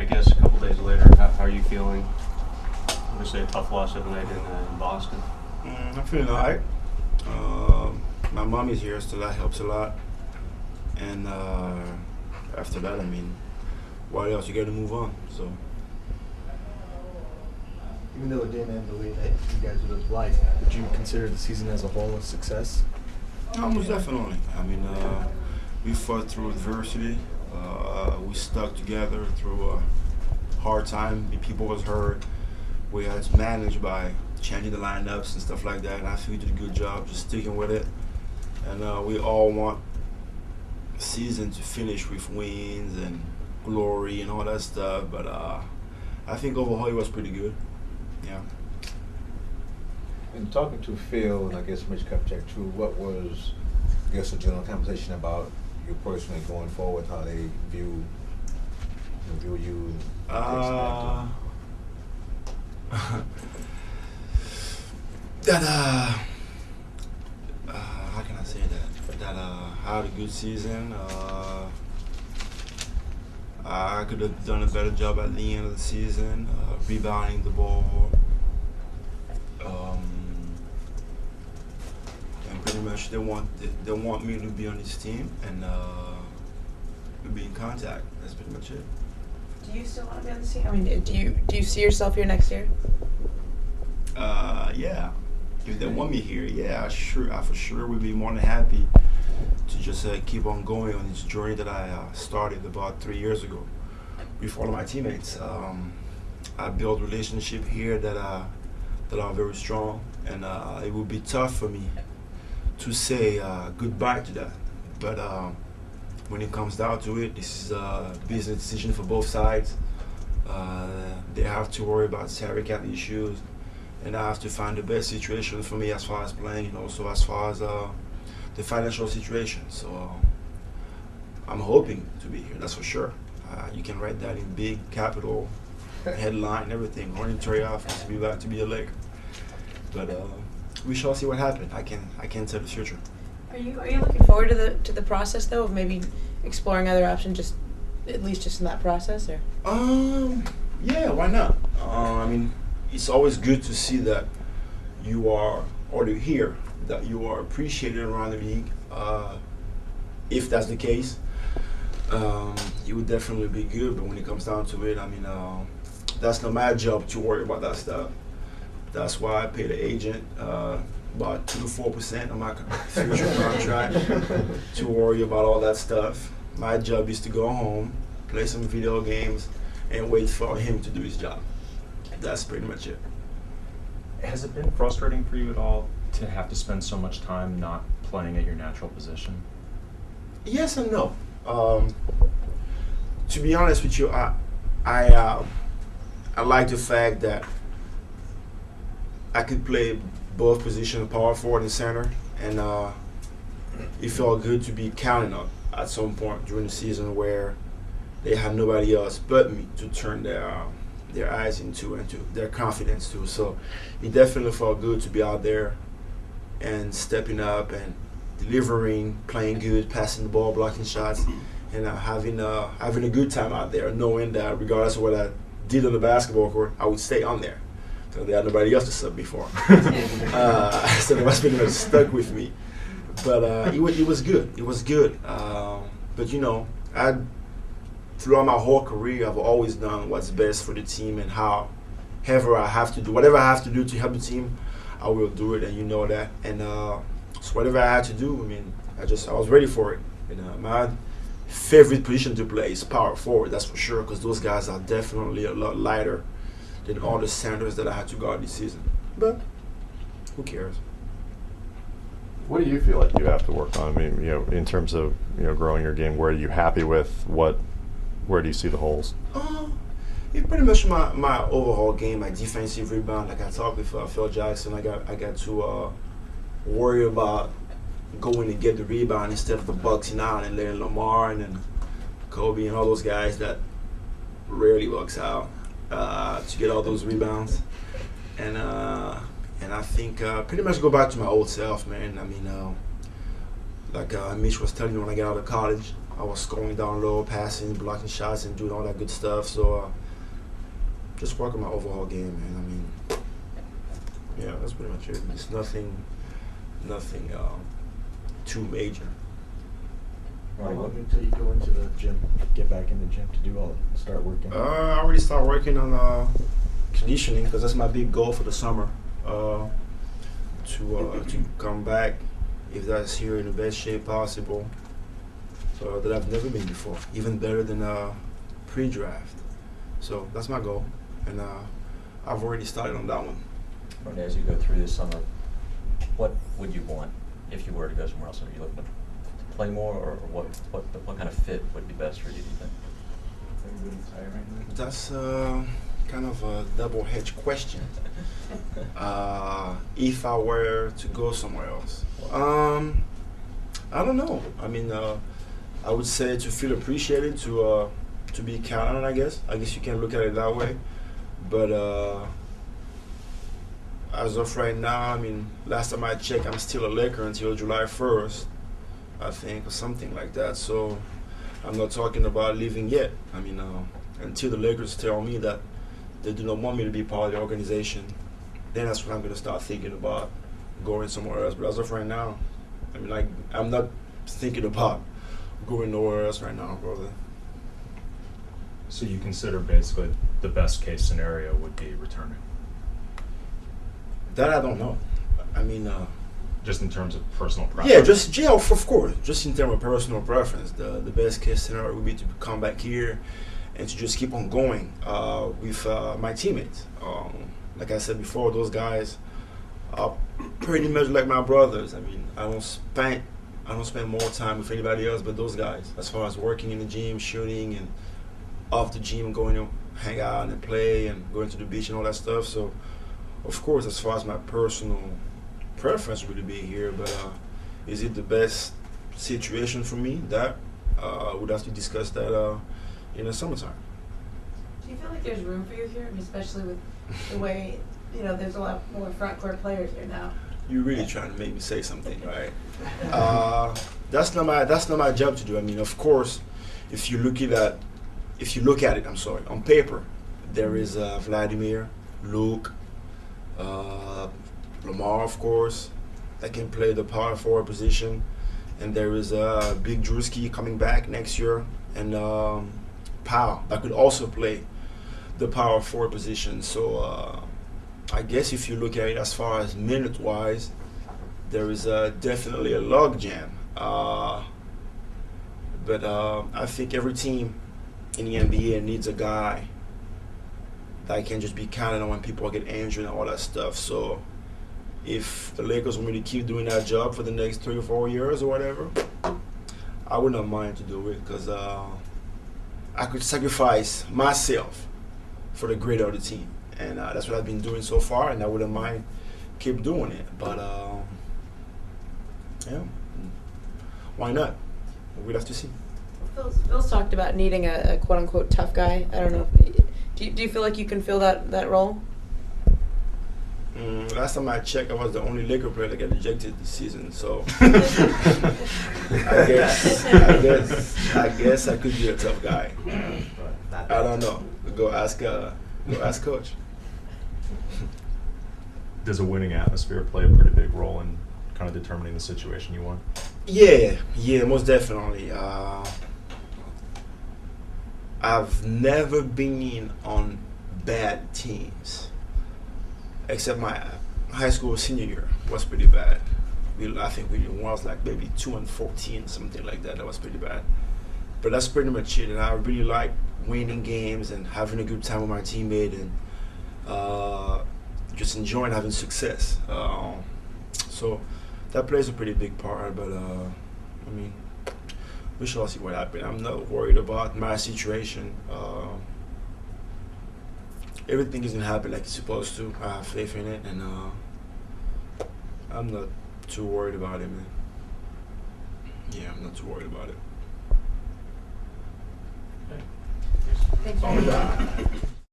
I guess a couple days later, how are you feeling? Obviously a tough loss of the night in Boston. I'm feeling all right. My mom is here, so that helps a lot. And after that, I mean, what else? You got to move on. So. Even though it didn't end the way that you guys would have liked, would you consider the season as a whole a success? Most definitely. I mean, we fought through adversity. We stuck together through a hard time. People was hurt. We had to manage by changing the lineups and stuff like that. And I feel we did a good job just sticking with it. And we all want the season to finish with wins and glory and all that stuff. But I think overall it was pretty good. Yeah. And talking to Phil and I guess Mitch Kupchak too, what was, I guess, a general conversation about you personally going forward, how they view you? How can I say that? That I had a good season. I could have done a better job at the end of the season, rebounding the ball. And pretty much they want me to be on this team and be in contact. That's pretty much it. Do you still want to be on the team? I mean, do you see yourself here next year? Yeah. If they want me here, yeah, I for sure would be more than happy to just keep on going on this journey that I started about 3 years ago with all of my teammates. I built relationship here that are very strong, and it would be tough for me to say goodbye to that. But when it comes down to it, this is a business decision for both sides. They have to worry about salary cap issues, and I have to find the best situation for me as far as playing, and also as far as the financial situation. So I'm hoping to be here, that's for sure. You can write that in big capital headline, everything. Ronny Turiaf wants to be back to be a Laker. But we shall see what happens. I can't tell the future. Are you looking forward to the process though, of maybe exploring other options, just at least just in that process, or? Yeah, why not? I mean, it's always good to see that you are, or to hear that you are appreciated around the league. If that's the case, it would definitely be good. But when it comes down to it, I mean, that's not my job to worry about that stuff. That's why I pay the agent about 2 to 4% of my future contract to worry about all that stuff. My job is to go home, play some video games, and wait for him to do his job. That's pretty much it. Has it been frustrating for you at all to have to spend so much time not playing at your natural position? Yes and no. To be honest with you, I like the fact that I could play both positions, power forward and center, and it felt good to be counted on at some point during the season where they had nobody else but me to turn their eyes into and to their confidence to. So it definitely felt good to be out there and stepping up and delivering, playing good, passing the ball, blocking shots, and having a good time out there, knowing that regardless of what I did on the basketball court, I would stay on there. So they had nobody else to sub me for. So they must be stuck with me. But it was good. It was good. But you know, throughout my whole career, I've always done what's best for the team, and whatever I have to do to help the team, I will do it, and you know that. And so whatever I had to do, I mean, I was ready for it. My favorite position to play is power forward, that's for sure, because those guys are definitely a lot lighter than all the centers that I had to guard this season. But who cares? What do you feel like you have to work on? I mean, in terms of growing your game, where are you happy with? Where do you see the holes? It's pretty much my overall game, my defensive rebound. Like I talked with Phil Jackson, I got to worry about going to get the rebound instead of the boxing out and letting Lamar and then Kobe and all those guys that rarely works out to get all those rebounds. And I think pretty much go back to my old self, man. I mean, like Mitch was telling me when I got out of college, I was scoring down low, passing, blocking shots, and doing all that good stuff. So just work on my overall game, man. I mean, yeah, that's pretty much it. It's nothing too major. How long until you go into the gym, get back in the gym to do all start working? I already started working on conditioning because that's my big goal for the summer. To come back, if that's here in the best shape possible, so that I've never been before, even better than pre-draft. So that's my goal, and I've already started on that one. Ronny, as you go through this summer, what would you want if you were to go somewhere else? Are you looking to play more, or what kind of fit would be best for you, do you think? That's kind of a double-edged question. If I were to go somewhere else, I don't know. I mean, I would say to feel appreciated, to be counted on. I guess you can look at it that way. But as of right now, I mean, last time I checked, I'm still a Laker until July 1st, I think, or something like that. So I'm not talking about leaving yet. I mean, until the Lakers tell me that they do not want me to be part of the organization, then that's when I'm going to start thinking about going somewhere else. But as of right now, I mean, like, I'm not thinking about going nowhere else right now, brother. So you consider basically the best case scenario would be returning? That I don't know. I mean, just in terms of personal preference? Yeah, of course. Just in terms of personal preference, the best case scenario would be to come back here and to just keep on going with my teammates. Like I said before, those guys are pretty much like my brothers. I mean, I don't spend more time with anybody else but those guys. As far as working in the gym, shooting, and off the gym, going to hang out and play and going to the beach and all that stuff. So, of course, as far as my personal preference would be here, but is it the best situation for me? That we'd have to discuss that in the summertime. Do you feel like there's room for you here? I mean, especially with the way, there's a lot more front court players here now. You're really trying to make me say something, right? That's not my job to do. I mean, of course, if you look at it, on paper, there is Vladimir, Luke, Lamar, of course, that can play the power forward position, and there is Big Drewski coming back next year, and Powell that could also play the power forward position. So I guess if you look at it as far as minute-wise, there is definitely a log jam. But I think every team in the NBA needs a guy that can just be counted on when people get injured and all that stuff. So if the Lakers want me to keep doing that job for the next 3 or 4 years or whatever, I would not mind to do it, because I could sacrifice myself for the greater of the team. And that's what I've been doing so far, and I wouldn't mind keep doing it. But yeah, why not? We'd have to see. Phil's talked about needing a quote-unquote tough guy. I don't know. Do you feel like you can fill that role? Last time I checked, I was the only Laker player that got ejected this season. So I guess I could be a tough guy. I don't know. Go ask coach. Does a winning atmosphere play a pretty big role in kind of determining the situation you want? Yeah, most definitely. I've never been on bad teams, except my high school senior year was pretty bad. I think we was like maybe 2-14, something like that. That was pretty bad. But that's pretty much it. And I really like winning games and having a good time with my teammate, and just enjoying having success. So that plays a pretty big part. But I mean, we shall see what happens. I'm not worried about my situation. Everything is gonna happen like it's supposed to. I have faith in it, and I'm not too worried about it, man. Yeah, I'm not too worried about it. Thanks.